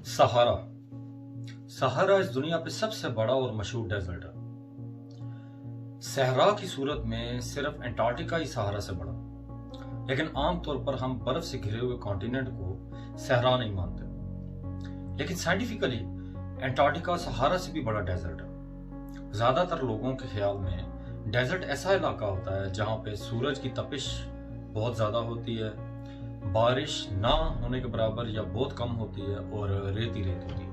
सहारा सहारा इस दुनिया पे सबसे बड़ा और मशहूर डेजर्ट है। सहरा की सूरत में सिर्फ अंटार्कटिका ही सहारा से बड़ा, लेकिन आमतौर पर हम बर्फ से घिरे हुए कॉन्टिनेंट को सहरा नहीं मानते। लेकिन साइंटिफिकली अंटार्कटिका सहारा से भी बड़ा डेजर्ट है। ज्यादातर लोगों के ख्याल में डेजर्ट ऐसा इलाका होता है जहां पे सूरज की तपिश बहुत ज्यादा होती है, बारिश ना होने के बराबर या बहुत कम होती है और रेत ही रेत होती है।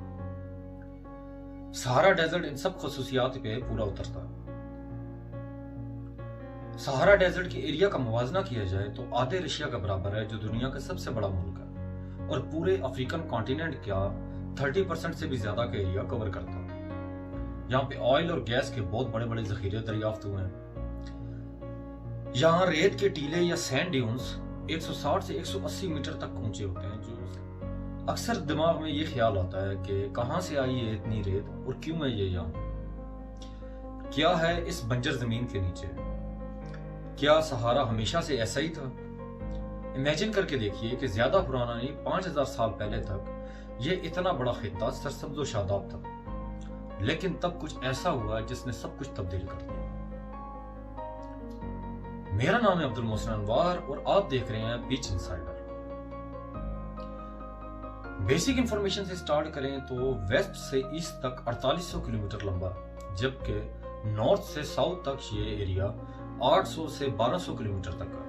सहारा डेजर्ट इन सब खसूसियात पे पूरा उतरता है। सहारा डेजर्ट की एरिया का मुवाजना किया जाए तो आधे रशिया का बराबर है, जो दुनिया का सबसे बड़ा मुल्क है, और पूरे अफ्रीकन कॉन्टिनेंट का 30% से भी ज्यादा का एरिया कवर करता है। यहाँ पे ऑयल और गैस के बहुत बड़े बड़े जखीरे दरियाफ्त हुए हैं। यहाँ रेत के टीले या सैंड ड्यून्स 160 से 180 मीटर तक ऊंचे होते हैं, जो अक्सर दिमाग में ये ख्याल आता है कि कहां से आई है इतनी रेत और क्यों है ये यहाँ, क्या है इस बंजर जमीन के नीचे। क्या सहारा हमेशा से ऐसा ही था? इमेजिन करके देखिए कि ज्यादा पुराना नहीं, 5000 साल पहले तक ये इतना बड़ा खित्ता सरसब्ज और शादाब था, लेकिन तब कुछ ऐसा हुआ जिसने सब कुछ तब्दील कर दिया। मेरा नाम है अब्दुल मोहसिन अनवार और आप देख रहे हैं बीच इनसाइडर। बेसिक इंफॉर्मेशन से स्टार्ट करें तो वेस्ट से ईस्ट तक 4800 किलोमीटर लंबा, जबकि नॉर्थ से साउथ तक ये एरिया 800 से 1200 किलोमीटर तक है।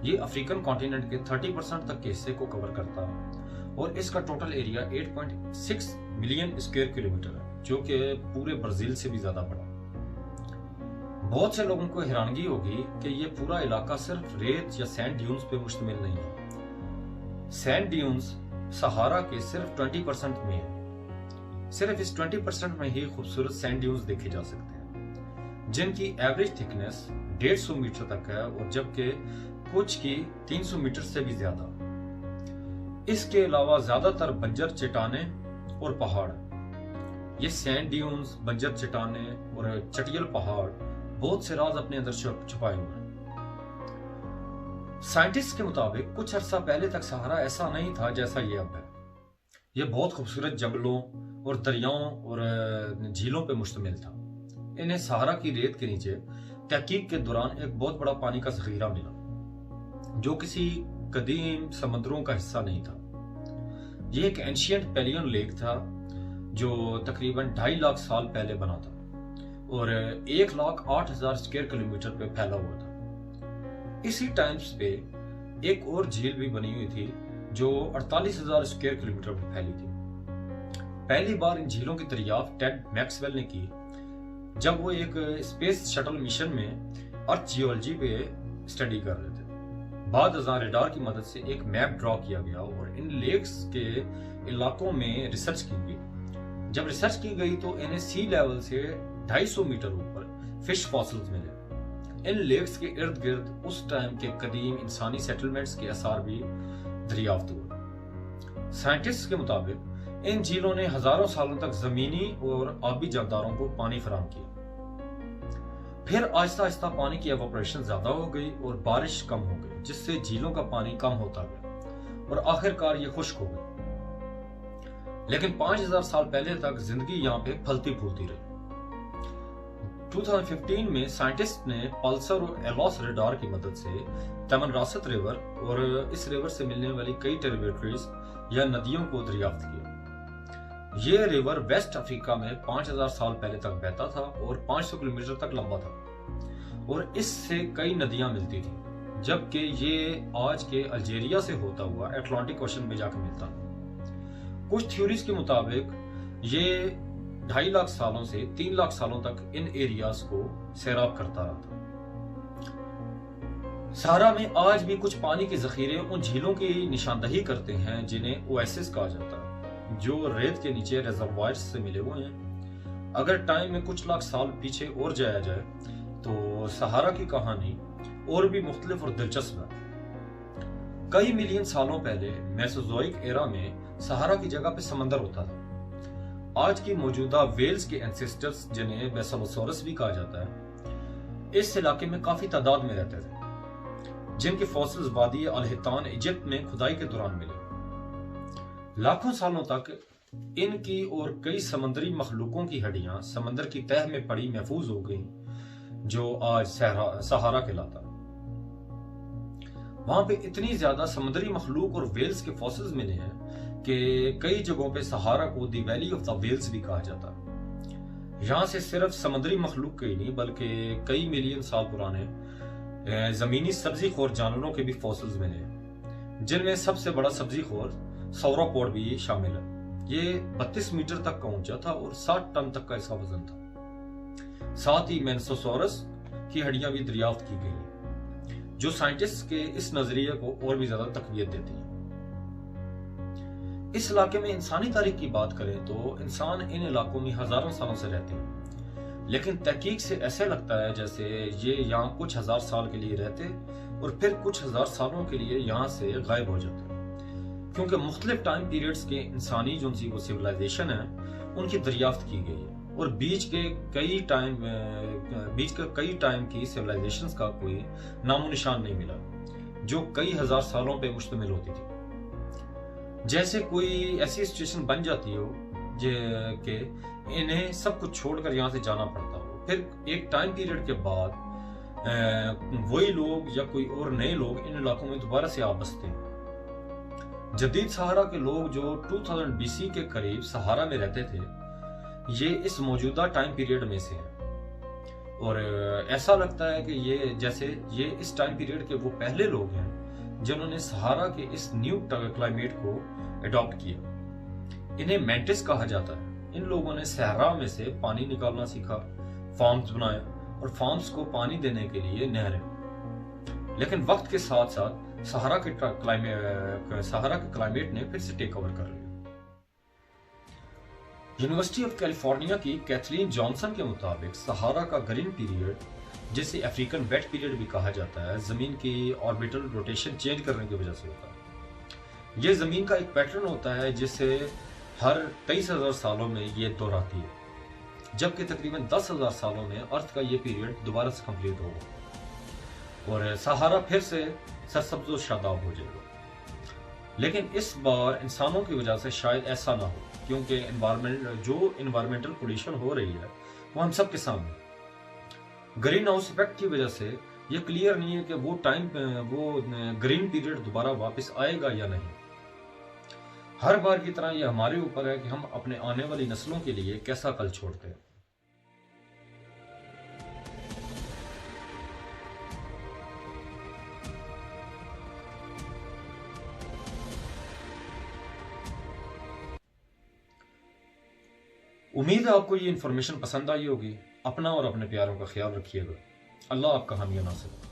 ये अफ्रीकन कॉन्टिनेंट के 30% तक के हिस्से को कवर करता है और इसका total area 8.6 million square kilometre है, जो कि पूरे ब्राजील से भी ज्यादा बड़ा। बहुत से लोगों को हैरानगी होगी कि ये पूरा इलाका सिर्फ रेत या सैंड ड्यून्स पे मुश्तमिल नहीं है। सैंड ड्यून्स सहारा के सिर्फ 20% में है। सिर्फ इस 20% में ही खूबसूरत सैंड ड्यून्स देखे जा सकते हैं, जिनकी एवरेज थिकनेस 150 मीटर तक है, और जबकि कुछ की 300 मीटर से भी ज्यादा। इसके अलावा ज्यादातर बंजर चट्टाने और पहाड़। ये सैंड ड्यून्स, बंजर चट्टाने और चटियल पहाड़ बहुत से राज अपने अंदर छुपाए हुए हैं। साइंटिस्ट के मुताबिक कुछ अरसा पहले तक सहारा ऐसा नहीं था जैसा ये अब है। ये बहुत खूबसूरत जंगलों और दरियाओं और झीलों पे मुश्तमिल था। इन्हें सहारा की रेत के नीचे तहकीक के दौरान एक बहुत बड़ा पानी का जखीरा मिला, जो किसी कदीम समुद्रों का हिस्सा नहीं था। ये एक एंशियंट पेलियन लेक था जो तकरीबन 2.5 लाख साल पहले बना था और 1,08,000 स्क्वायर किलोमीटर पे फैला हुआ था। इसी टाइम्स पे एक और झील भी बनी हुई थी जो 48,000 स्क्वायर किलोमीटर पे फैली थी। पहली बार इन झीलों की दरियाफ्त टेड मैक्सवेल ने की जब वो एक स्पेस शटल मिशन में अर्थ जियोलॉजी पे स्टडी कर रहे थे। बाद रेडार की मदद से एक मैप ड्रॉ किया गया और इन लेक्स के इलाकों में रिसर्च की गई। जब रिसर्च की गई तो इन्हें सी लेवल से 250 मीटर ऊपर फिश फॉसिल्स मिले। इन लेक्स के इर्द गिर्द उस टाइम के कदीम इंसानी सेटलमेंट्स के आसार भी दरियाफ्त हुए। साइंटिस्ट के मुताबिक इन झीलों ने हजारों सालों तक जमीनी और आबी जानदारों को पानी फराहम किया। फिर आहिस्ता आहिस्ता पानी की एवोपरेशन ज्यादा हो गई और बारिश कम हो गई, जिससे झीलों का पानी कम होता गया और आखिरकार ये खुश्क हो गई। लेकिन 5000 साल पहले तक जिंदगी यहाँ पे फलती फूलती रही। 2015 में साइंटिस्ट ने पल्सर और एलोस रेडार की मदद से तमनरासत रिवर और इस रिवर से मिलने वाली कई ट्रिब्यूटरीज या नदियों को दरियाफ्त किया। ये रिवर वेस्ट अफ्रीका में 5000 साल पहले तक बहता था और 500 किलोमीटर तक लंबा था और इससे कई नदियां मिलती थी, जबकि ये आज के अल्जीरिया से होता हुआ अटलांटिक ओशन में जाकर मिलता। कुछ थ्योरीज के मुताबिक ये 2.5 लाख सालों से 3 लाख सालों तक इन एरियाज को सैराब करता रहा था। सहारा में आज भी कुछ पानी के जखीरे उन झीलों की निशानदही करते हैं जिन्हें ओएसिस कहा जाता है, जो रेत के नीचे रिजर्वायर्स से मिले हुए हैं। अगर टाइम में कुछ लाख साल पीछे और जाया जाए तो सहारा की कहानी और भी मुख्तलिफ और दिलचस्प है। कई मिलियन सालों पहले मेसोजोइक एरा में सहारा की जगह पे समंदर होता था। आज की मौजूदा वेल्स के एंसेस्टर्स, जिन्हें बेसलोसोरस भी कहा जाता है, इस इलाके में काफी तादाद में रहते थे, जिनके फॉसिल्स वादी अल हितान इजिप्ट में खुदाई के दौरान मिले। लाखों सालों तक इनकी और कई समुद्री मखलूकों की हड्डियां समंदर की तह में पड़ी महफूज हो गई, जो आज सहारा कहलाता। वहां पे इतनी ज्यादा समुद्री मखलूक और वेल्स के फॉसिल्स मिले हैं कि कई जगहों पे सहारा को दी वैली ऑफ द वेल्स भी कहा जाता है। यहाँ से सिर्फ समुद्री मखलूक के ही नहीं बल्कि कई मिलियन साल पुराने जमीनी सब्जी खोर जानवरों के भी फॉसिल्स मिले हैं, जिनमें सबसे बड़ा सब्जी खोर सौरोपोड भी शामिल है। ये 32 मीटर तक का ऊंचा था और 60 टन तक का इसका वजन था। साथ ही मेंसोसॉरस की हड्डियां भी दरियाफ्त की गई हैं, जो साइंटिस्ट के इस नजरिए को और भी ज्यादा तकवीत देती हैं। इस इलाके में इंसानी तारीख की बात करें तो इंसान इन इलाकों में हजारों सालों से रहते हैं, लेकिन तहकीक से ऐसे लगता है जैसे ये यहाँ कुछ हजार साल के लिए रहते और फिर कुछ हजार सालों के लिए यहाँ से गायब हो जाते, क्योंकि मुख्तलिफ टाइम पीरियड्स के इंसानी जो सिविलाइजेशन है उनकी दरियाफ्त की गई है और बीच के कई टाइम की सिविलाइजेशंस का कोई नामो निशान नहीं मिला, जो कई हजार सालों पे मुश्तमिल होती थी। जैसे कोई ऐसी सिचुएशन बन जाती हो कि इन्हें सब कुछ छोड़कर यहाँ से जाना पड़ता हो, फिर एक टाइम पीरियड के बाद वही लोग या कोई और नए लोग इन इलाकों में दोबारा से आ बसते हैं। जदीद सहारा के लोग जो 2000 BC के करीब सहारा में रहते थे, ये इस मौजूदा टाइम पीरियड में से हैं और ऐसा लगता है कि ये इस टाइम पीरियड के वो पहले लोग हैं जिन्होंने सहारा के इस न्यू क्लाइमेट को अडॉप्ट किया। इन्हें मैंटिस कहा जाता है। इन लोगों ने सहरा में से पानी निकालना सीखा, फार्म्स बनाए और फार्म्स को पानी देने के लिए नहरें। लेकिन वक्त के साथ साथ सहारा के क्लाइमेट ने फिर से टेक ओवर कर लिया। यूनिवर्सिटी ऑफ कैलिफोर्निया की कैथलीन जॉनसन के मुताबिक सहारा का ग्रीन पीरियड, जिसे अफ्रीकन वेट पीरियड भी कहा जाता है, जमीन की ऑर्बिटल रोटेशन चेंज करने की वजह से होता है। यह जमीन का एक पैटर्न होता है जिसे हर 23,000 सालों में ये दोहराती है, जबकि तकरीबन 10,000 सालों में अर्थ का ये पीरियड दोबारा से कंप्लीट होगा और सहारा फिर से सरसब्ज और शादाब हो जाएगा। लेकिन इस बार इंसानों की वजह से शायद ऐसा ना हो, क्योंकि इन्वायरमेंटल पोल्यूशन हो रही है वो हम सब के सामने। ग्रीन हाउस इफेक्ट की वजह से ये क्लियर नहीं है कि वो ग्रीन पीरियड दोबारा वापस आएगा या नहीं। हर बार की तरह ये हमारे ऊपर है कि हम अपने आने वाली नस्लों के लिए कैसा कल छोड़ते हैं। उम्मीद है आपको ये इन्फॉर्मेशन पसंद आई होगी। अपना और अपने प्यारों का ख्याल रखिएगा। अल्लाह आपका हामी नासिर।